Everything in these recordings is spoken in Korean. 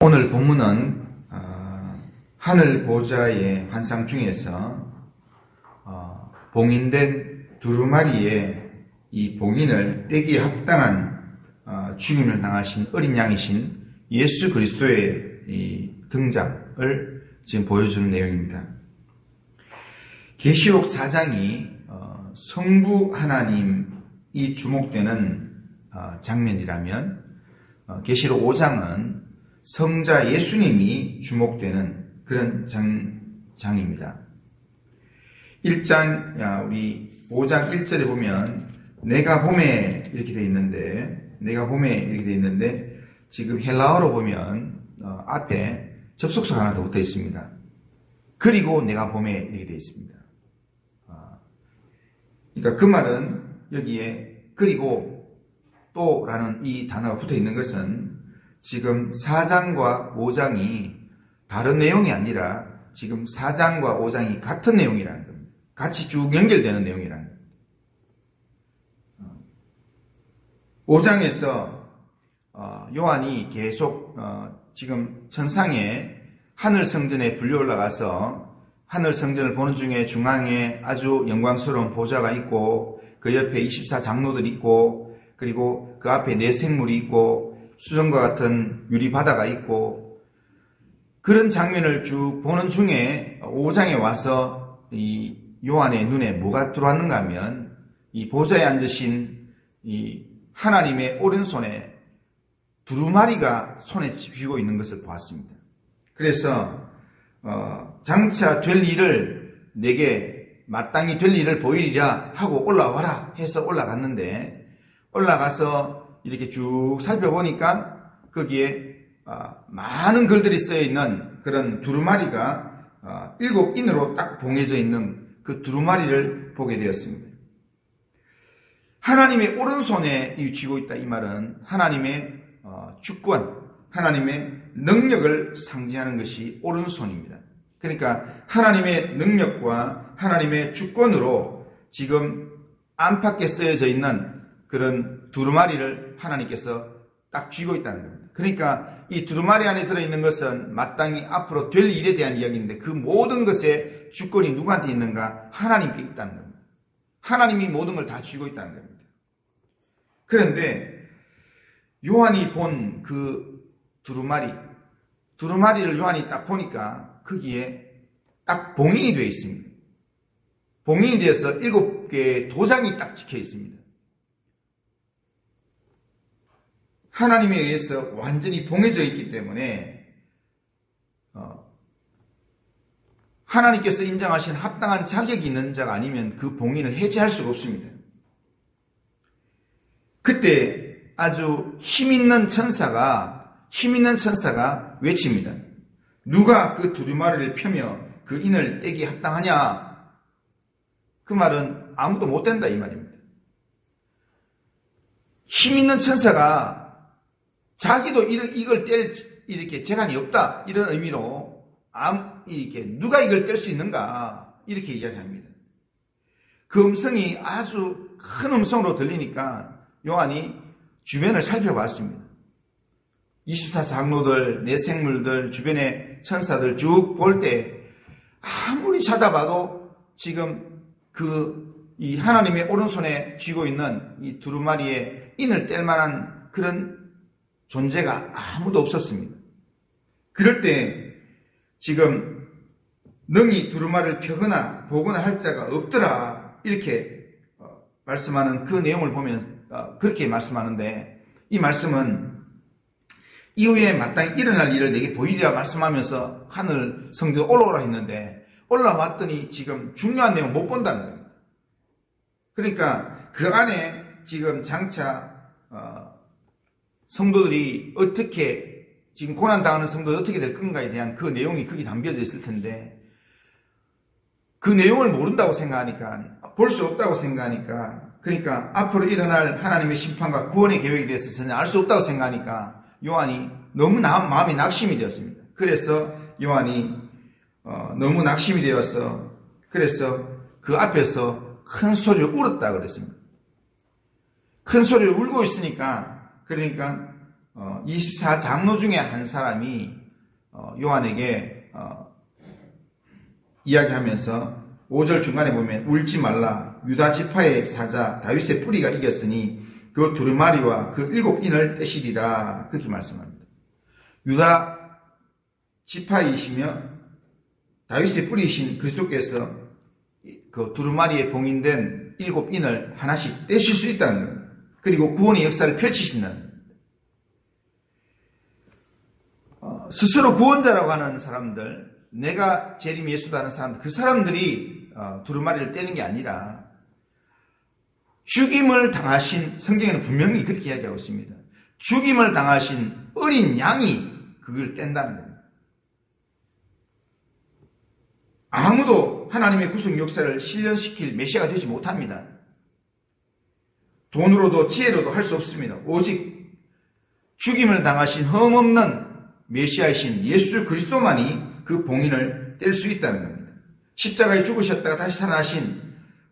오늘 본문은 하늘 보좌의 환상 중에서 봉인된 두루마리의 이 봉인을 떼기에 합당한 죽임을 당하신 어린 양이신 예수 그리스도의 이 등장을 지금 보여주는 내용입니다. 계시록 4장이 성부 하나님이 주목되는 장면이라면 계시록 5장은 성자 예수님이 주목되는 그런 장입니다. 1장, 우리 5장 1절에 보면 내가 봄에 이렇게 되어 있는데 지금 헬라어로 보면 앞에 접속사가 하나 더 붙어 있습니다. 그리고 내가 봄에 이렇게 되어 있습니다. 그러니까 그 말은 여기에 그리고 또라는 이 단어가 붙어 있는 것은 지금 4장과 5장이 다른 내용이 아니라 지금 4장과 5장이 같은 내용이라는 겁니다. 같이 쭉 연결되는 내용이라는 겁니다. 5장에서 요한이 계속 지금 천상에 하늘 성전에 불려 올라가서 하늘 성전을 보는 중에 중앙에 아주 영광스러운 보좌가 있고 그 옆에 24장로들이 있고 그리고 그 앞에 네 생물이 있고 수정과 같은 유리바다가 있고 그런 장면을 쭉 보는 중에 5장에 와서 이 요한의 눈에 뭐가 들어왔는가 하면 이 보좌에 앉으신 이 하나님의 오른손에 두루마리가 손에 쥐고 있는 것을 보았습니다. 그래서 장차 될 일을 내게 마땅히 될 일을 보이리라 하고 올라와라 해서 올라갔는데 올라가서 이렇게 쭉 살펴보니까 거기에 많은 글들이 쓰여있는 그런 두루마리가 7인으로 딱 봉해져 있는 그 두루마리를 보게 되었습니다. 하나님의 오른손에 쥐고 있다 이 말은 하나님의 주권, 하나님의 능력을 상징하는 것이 오른손입니다. 그러니까 하나님의 능력과 하나님의 주권으로 지금 안팎에 쓰여져 있는 그런 두루마리를 하나님께서 딱 쥐고 있다는 겁니다. 그러니까 이 두루마리 안에 들어있는 것은 마땅히 앞으로 될 일에 대한 이야기인데 그 모든 것의 주권이 누구한테 있는가? 하나님께 있다는 겁니다. 하나님이 모든 걸 다 쥐고 있다는 겁니다. 그런데 요한이 본 그 두루마리를 요한이 딱 보니까 거기에 딱 봉인이 되어 있습니다. 봉인이 되어서 7개의 도장이 딱 찍혀 있습니다. 하나님에 의해서 완전히 봉해져 있기 때문에 하나님께서 인정하신 합당한 자격이 있는 자가 아니면 그 봉인을 해제할 수가 없습니다. 그때 아주 힘있는 천사가 외칩니다. 누가 그 두루마리를 펴며 그 인을 떼기 합당하냐? 그 말은 아무도 못 된다 이 말입니다. 힘있는 천사가 자기도 이걸 뗄 이렇게 재간이 없다 이런 의미로 이렇게 누가 이걸 뗄 수 있는가 이렇게 이야기합니다. 그 음성이 아주 큰 음성으로 들리니까 요한이 주변을 살펴봤습니다. 24장로들, 네 생물들, 주변의 천사들 쭉 볼 때 아무리 찾아봐도 지금 이 하나님의 오른손에 쥐고 있는 이 두루마리의 인을 뗄 만한 그런 존재가 아무도 없었습니다. 그럴 때 지금 능히 두루마리를 펴거나 보거나 할 자가 없더라 이렇게 말씀하는 그 내용을 보면 그렇게 말씀하는데 이 말씀은 이후에 마땅히 일어날 일을 내게 보이리라 말씀하면서 하늘 성전 올라오라 했는데 올라왔더니 지금 중요한 내용 못 본다는 겁니다. 그러니까 그 안에 지금 장차 성도들이 어떻게 지금 고난당하는 성도들이 어떻게 될 건가에 대한 그 내용이 거기 담겨져 있을 텐데 그 내용을 모른다고 생각하니까 볼 수 없다고 생각하니까 그러니까 앞으로 일어날 하나님의 심판과 구원의 계획에 대해서 전혀 알 수 없다고 생각하니까 요한이 너무 마음이 낙심이 되었습니다. 그래서 요한이 너무 낙심이 되어서 그래서 그 앞에서 큰 소리로 울었다 그랬습니다. 큰 소리로 울고 있으니까 그러니까 24장로 중에 한 사람이 요한에게 이야기하면서 5절 중간에 보면 울지 말라 유다 지파의 사자 다윗의 뿌리가 이겼으니 그 두루마리와 그 7인을 떼시리라 그렇게 말씀합니다. 유다 지파이시며 다윗의 뿌리이신 그리스도께서 그 두루마리에 봉인된 7인을 하나씩 떼실 수 있다는 겁니다. 그리고 구원의 역사를 펼치신다는 겁니다. 스스로 구원자라고 하는 사람들, 내가 재림 예수다 하는 사람들, 그 사람들이 두루마리를 떼는 게 아니라 죽임을 당하신, 성경에는 분명히 그렇게 이야기하고 있습니다. 죽임을 당하신 어린 양이 그걸 뗀다는 겁니다. 아무도 하나님의 구속 역사를 실현시킬 메시아가 되지 못합니다. 돈으로도 지혜로도 할 수 없습니다. 오직 죽임을 당하신 흠없는 메시아이신 예수 그리스도만이 그 봉인을 뗄 수 있다는 겁니다. 십자가에 죽으셨다가 다시 살아나신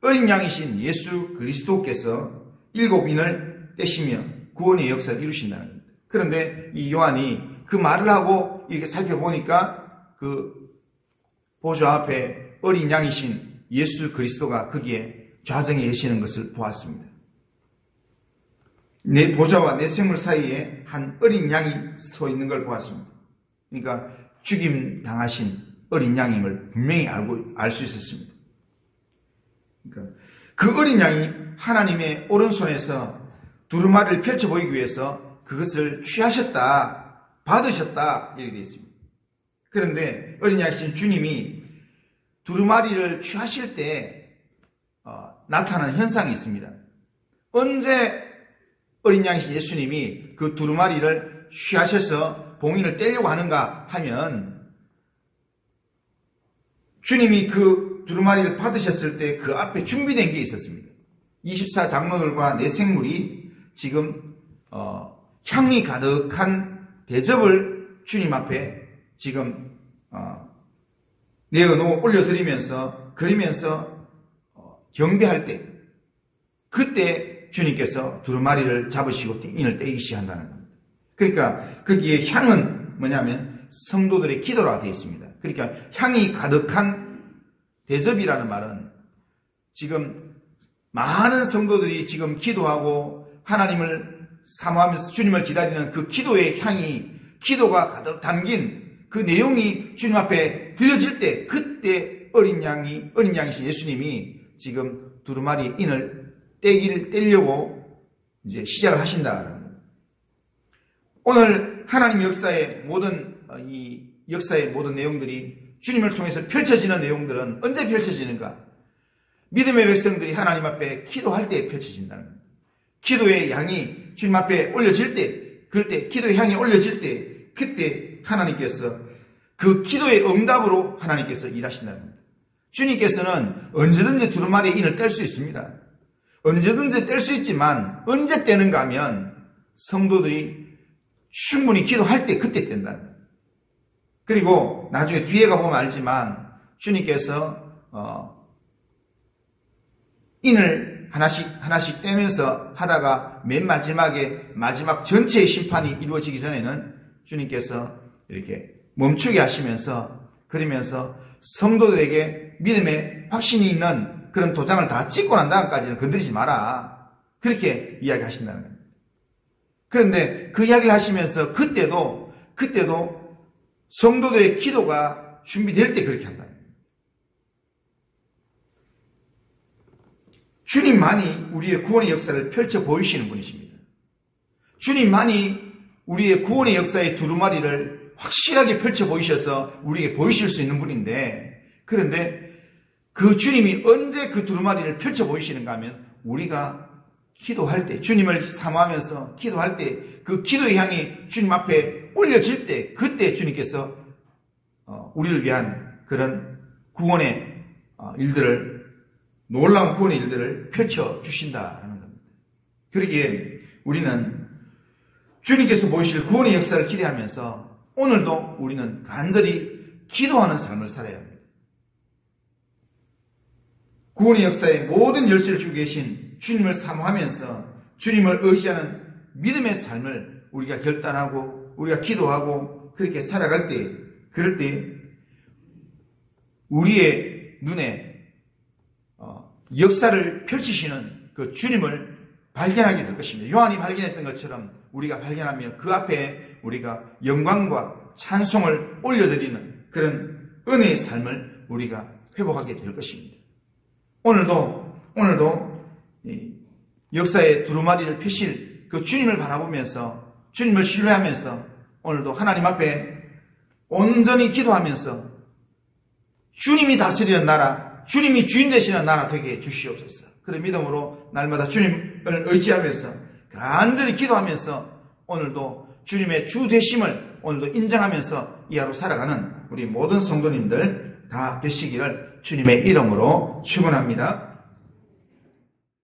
어린 양이신 예수 그리스도께서 7인을 떼시며 구원의 역사를 이루신다는 겁니다. 그런데 이 요한이 그 말을 하고 이렇게 살펴보니까 그 보좌 앞에 어린 양이신 예수 그리스도가 거기에 좌정해 계시는 것을 보았습니다. 내 보좌와 내 생물 사이에 한 어린 양이 서 있는 걸 보았습니다. 그러니까 죽임 당하신 어린 양임을 분명히 알 수 있었습니다. 그러니까 그 어린 양이 하나님의 오른손에서 두루마리를 펼쳐 보이기 위해서 그것을 취하셨다, 받으셨다 이렇게 되어 있습니다. 그런데 어린 양이신 주님이 두루마리를 취하실 때 나타나는 현상이 있습니다. 언제 어린 양이신 예수님이 그 두루마리를 취하셔서 봉인을 떼려고 하는가 하면 주님이 그 두루마리를 받으셨을 때 그 앞에 준비된 게 있었습니다. 24장로들과 내 생물이 지금 향이 가득한 대접을 주님 앞에 지금 내어놓고 올려드리면서 그리면서 경배할 때 그때 주님께서 두루마리를 잡으시고 인을 떼기 시작한다는 겁니다. 그러니까 거기에 향은 뭐냐면 성도들의 기도라고 되어 있습니다. 그러니까 향이 가득한 대접이라는 말은 지금 많은 성도들이 지금 기도하고 하나님을 사모하면서 주님을 기다리는 그 기도의 향이 기도가 가득 담긴 그 내용이 주님 앞에 드려질 때 그때 어린 양이신 예수님이 지금 두루마리 인을 떼려고 이제 시작을 하신다는 겁니다. 오늘 하나님 역사의 모든 내용들이 주님을 통해서 펼쳐지는 내용들은 언제 펼쳐지는가? 믿음의 백성들이 하나님 앞에 기도할 때 펼쳐진다는 겁니다. 기도의 양이 주님 앞에 올려질 때, 그럴 때 기도의 향이 올려질 때 그때 하나님께서 그 기도의 응답으로 하나님께서 일하신다는 겁니다. 주님께서는 언제든지 두루마리의 인을 뗄 수 있습니다. 언제든지 뗄 수 있지만 언제 떼는가 하면 성도들이 충분히 기도할 때 그때 뗀다는 겁니다. 그리고 나중에 뒤에 가보면 알지만 주님께서 인을 하나씩 떼면서 하다가 맨 마지막 전체의 심판이 이루어지기 전에는 주님께서 이렇게 멈추게 하시면서 그러면서 성도들에게 믿음의 확신이 있는 그런 도장을 다 찍고 난 다음까지는 건드리지 마라. 그렇게 이야기하신다는 겁니다. 그런데 그 이야기를 하시면서 그때도 성도들의 기도가 준비될 때 그렇게 한다는 겁니다. 주님만이 우리의 구원의 역사를 펼쳐 보이시는 분이십니다. 주님만이 우리의 구원의 역사의 두루마리를 확실하게 펼쳐 보이셔서 우리에게 보이실 수 있는 분인데, 그런데 그 주님이 언제 그 두루마리를 펼쳐 보이시는가 하면 우리가 기도할 때, 주님을 사모하면서 기도할 때, 그 기도의 향이 주님 앞에 올려질 때, 그때 주님께서 우리를 위한 그런 구원의 일들을, 놀라운 구원의 일들을 펼쳐 주신다라는 겁니다. 그러기에 우리는 주님께서 보이실 구원의 역사를 기대하면서 오늘도 우리는 간절히 기도하는 삶을 살아야 합니다. 구원의 역사에 모든 열쇠를 주고 계신 주님을 사모하면서 주님을 의지하는 믿음의 삶을 우리가 결단하고 우리가 기도하고 그렇게 살아갈 때, 그럴 때 우리의 눈에 역사를 펼치시는 그 주님을 발견하게 될 것입니다. 요한이 발견했던 것처럼 우리가 발견하며 그 앞에 우리가 영광과 찬송을 올려드리는 그런 은혜의 삶을 우리가 회복하게 될 것입니다. 오늘도 역사의 두루마리를 펴실 그 주님을 바라보면서 주님을 신뢰하면서 오늘도 하나님 앞에 온전히 기도하면서 주님이 다스리는 나라, 주님이 주인 되시는 나라 되게 해주시옵소서. 그런 믿음으로 날마다 주님을 의지하면서 간절히 기도하면서 오늘도 주님의 주 되심을 오늘도 인정하면서 이 하루 살아가는 우리 모든 성도님들 다 되시기를 주님의 이름으로 축원합니다.